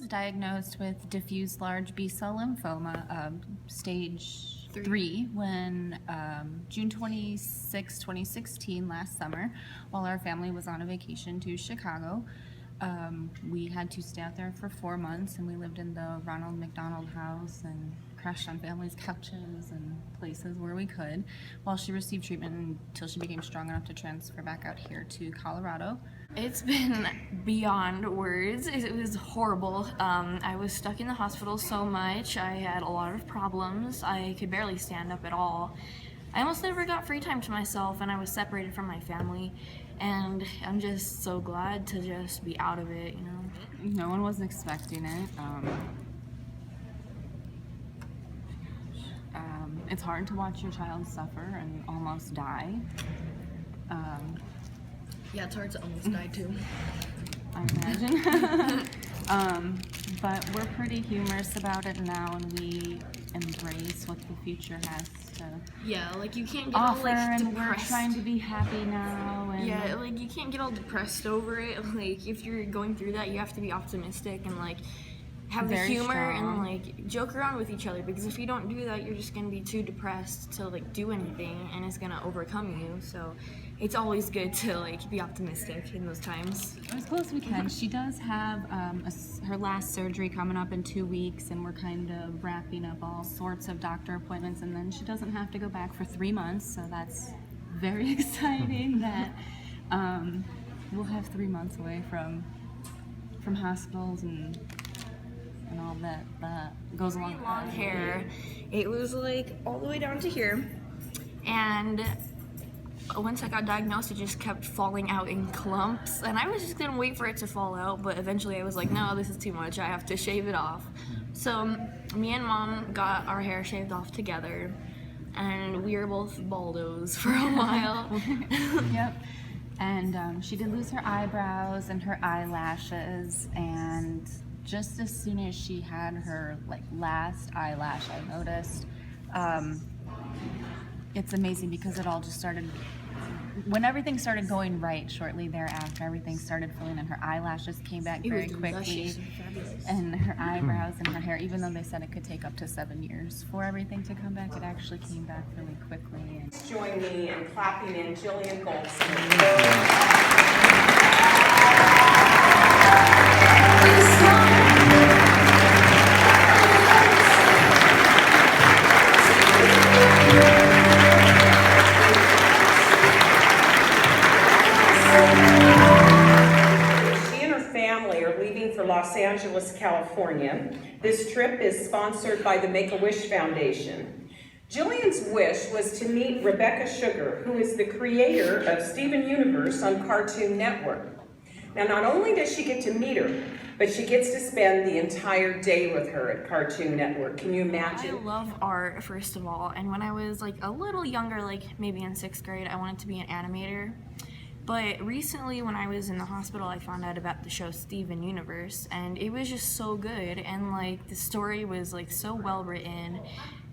diagnosed with diffuse large B-cell lymphoma, stage 3, when June 26, 2016, last summer, while our family was on a vacation to Chicago. We had to stay out there for 4 months, and we lived in the Ronald McDonald House and crashed on families' couches and places where we could while she received treatment until she became strong enough to transfer back out here to Colorado. It's been beyond words. It was horrible. I was stuck in the hospital so much. I had a lot of problems. I could barely stand up at all. I almost never got free time to myself, and I was separated from my family. And I'm just so glad to just be out of it, you know. No one was expecting it. It's hard to watch your child suffer and almost die. Yeah, it's hard to almost die too. I imagine. But we're pretty humorous about it now, and we embrace what the future has to Yeah, like you can't get offer, all like and depressed. we're trying to be happy now. And Yeah, like you can't get all depressed over it. Like if you're going through that, you have to be optimistic and like have the Very humor strong. and like joke around with each other, because if you don't do that, you're just gonna be too depressed to like do anything, and it's gonna overcome you. So it's always good to like be optimistic in those times. as close as we can. She does have her last surgery coming up in 2 weeks, and we're kind of wrapping up all sorts of doctor appointments, and then she doesn't have to go back for 3 months, so that's very exciting that we'll have 3 months away from hospitals and all that goes along with Long that. hair. It was like all the way down to here, and once I got diagnosed, it just kept falling out in clumps, and I was just gonna wait for it to fall out, but eventually I was like, no, this is too much, I have to shave it off. So me and Mom got our hair shaved off together, and we were both baldos for a while. Yep. And she did lose her eyebrows and her eyelashes, and just as soon as she had her last eyelash, I noticed. It's amazing because it all just started when everything started going right. Shortly thereafter, everything started filling, and her eyelashes came back very quickly, and her eyebrows and her hair. Even though they said it could take up to 7 years for everything to come back, it actually came back really quickly. And Join me in clapping in Jillian Golson. She and her family are leaving for Los Angeles, California. This trip is sponsored by the Make-A-Wish Foundation. Jillian's wish was to meet Rebecca Sugar, who is the creator of Steven Universe on Cartoon Network. Now, not only does she get to meet her, but she gets to spend the entire day with her at Cartoon Network. Can you I imagine? love art, first of all, and when I was like a little younger, like maybe in 6th grade, I wanted to be an animator. But recently when I was in the hospital, I found out about the show Steven Universe, and it was just so good, and like the story was like so well written,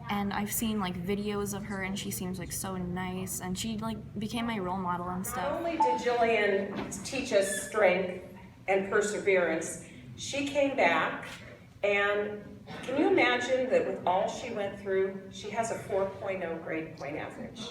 and I've seen like videos of her, and she seems like so nice, and she like became my role model and Not stuff. only did Jillian teach us strength and perseverance, she came back, and can you imagine that with all she went through, she has a 4.0 grade point average.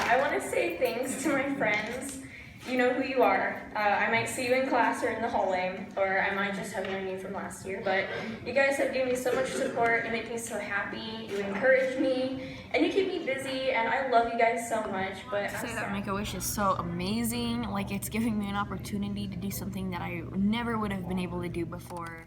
I want to say thanks to my friends. You know who you are. I might see you in class or in the hallway, or I might just have known you from last year, but you guys have given me so much support. You make me so happy. You encourage me, and you keep me busy, and I love you guys so much. But To I'm say that sorry. Make-A-Wish is so amazing, like it's giving me an opportunity to do something that I never would have been able to do before.